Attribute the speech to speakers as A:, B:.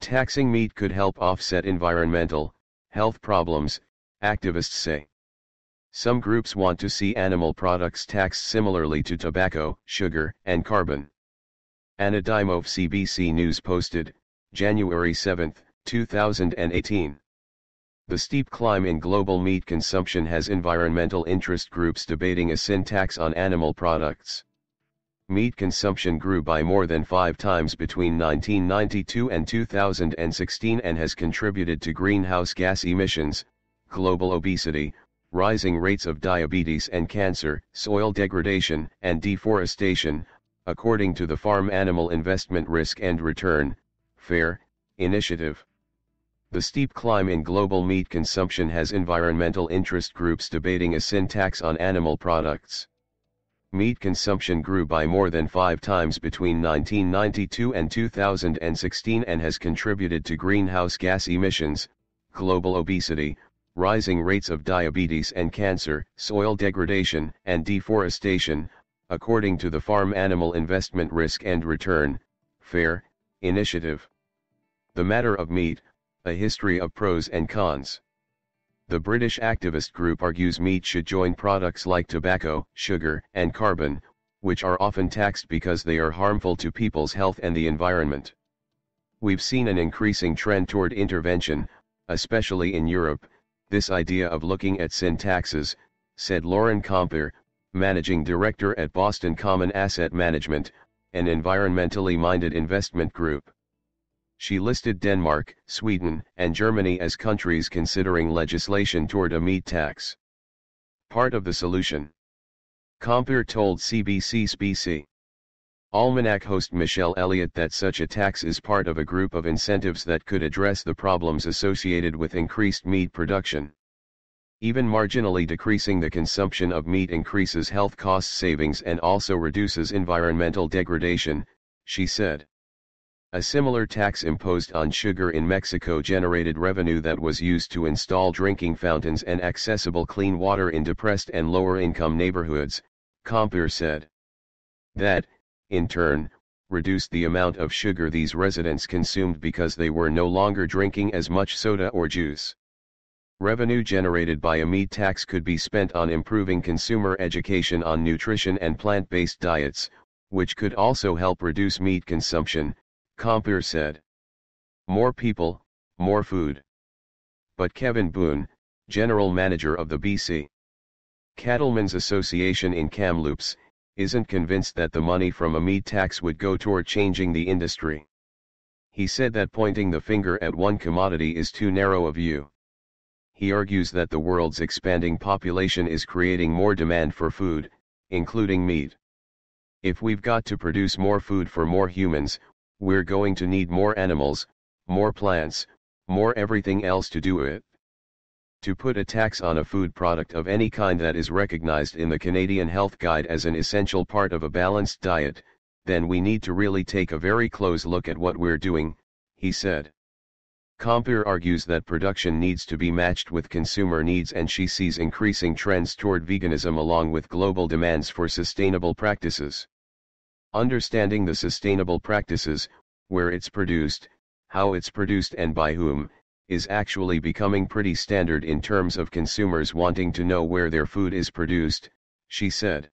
A: Taxing meat could help offset environmental, health problems, activists say. Some groups want to see animal products taxed similarly to tobacco, sugar, and carbon. Anna Dimov CBC News posted, January 7, 2018. The steep climb in global meat consumption has environmental interest groups debating a sin tax on animal products. Meat consumption grew by more than 5 times between 1992 and 2016 and has contributed to greenhouse gas emissions, global obesity, rising rates of diabetes and cancer, soil degradation and deforestation, according to the Farm Animal Investment Risk and Return, FAIR, initiative. The steep climb in global meat consumption has environmental interest groups debating a sin tax on animal products. Meat consumption grew by more than 5 times between 1992 and 2016 and has contributed to greenhouse gas emissions, global obesity, rising rates of diabetes and cancer, soil degradation and deforestation, according to the Farm Animal Investment Risk and Return, FAIR, initiative. The Matter of Meat, a History of Pros and Cons. The British activist group argues meat should join products like tobacco, sugar, and carbon, which are often taxed because they are harmful to people's health and the environment. We've seen an increasing trend toward intervention, especially in Europe, this idea of looking at sin taxes, said Lauren Comper, managing director at Boston Common Asset Management, an environmentally minded investment group. She listed Denmark, Sweden, and Germany as countries considering legislation toward a meat tax. Part of the solution. Comper told CBC Almanac host Michelle Elliott that such a tax is part of a group of incentives that could address the problems associated with increased meat production. Even marginally decreasing the consumption of meat increases health cost savings and also reduces environmental degradation, she said. A similar tax imposed on sugar in Mexico generated revenue that was used to install drinking fountains and accessible clean water in depressed and lower-income neighborhoods, Comper said. That, in turn, reduced the amount of sugar these residents consumed because they were no longer drinking as much soda or juice. Revenue generated by a meat tax could be spent on improving consumer education on nutrition and plant-based diets, which could also help reduce meat consumption, Comper said. More people, more food. But Kevin Boone, general manager of the BC Cattlemen's Association in Kamloops, isn't convinced that the money from a meat tax would go toward changing the industry. He said that pointing the finger at one commodity is too narrow a view. He argues that the world's expanding population is creating more demand for food, including meat. If we've got to produce more food for more humans, we're going to need more animals, more plants, more everything else to do it. To put a tax on a food product of any kind that is recognized in the Canadian Health Guide as an essential part of a balanced diet, then we need to really take a very close look at what we're doing, he said. Comper argues that production needs to be matched with consumer needs, and she sees increasing trends toward veganism along with global demands for sustainable practices. Understanding the sustainable practices, where it's produced, how it's produced and by whom, is actually becoming pretty standard in terms of consumers wanting to know where their food is produced, she said.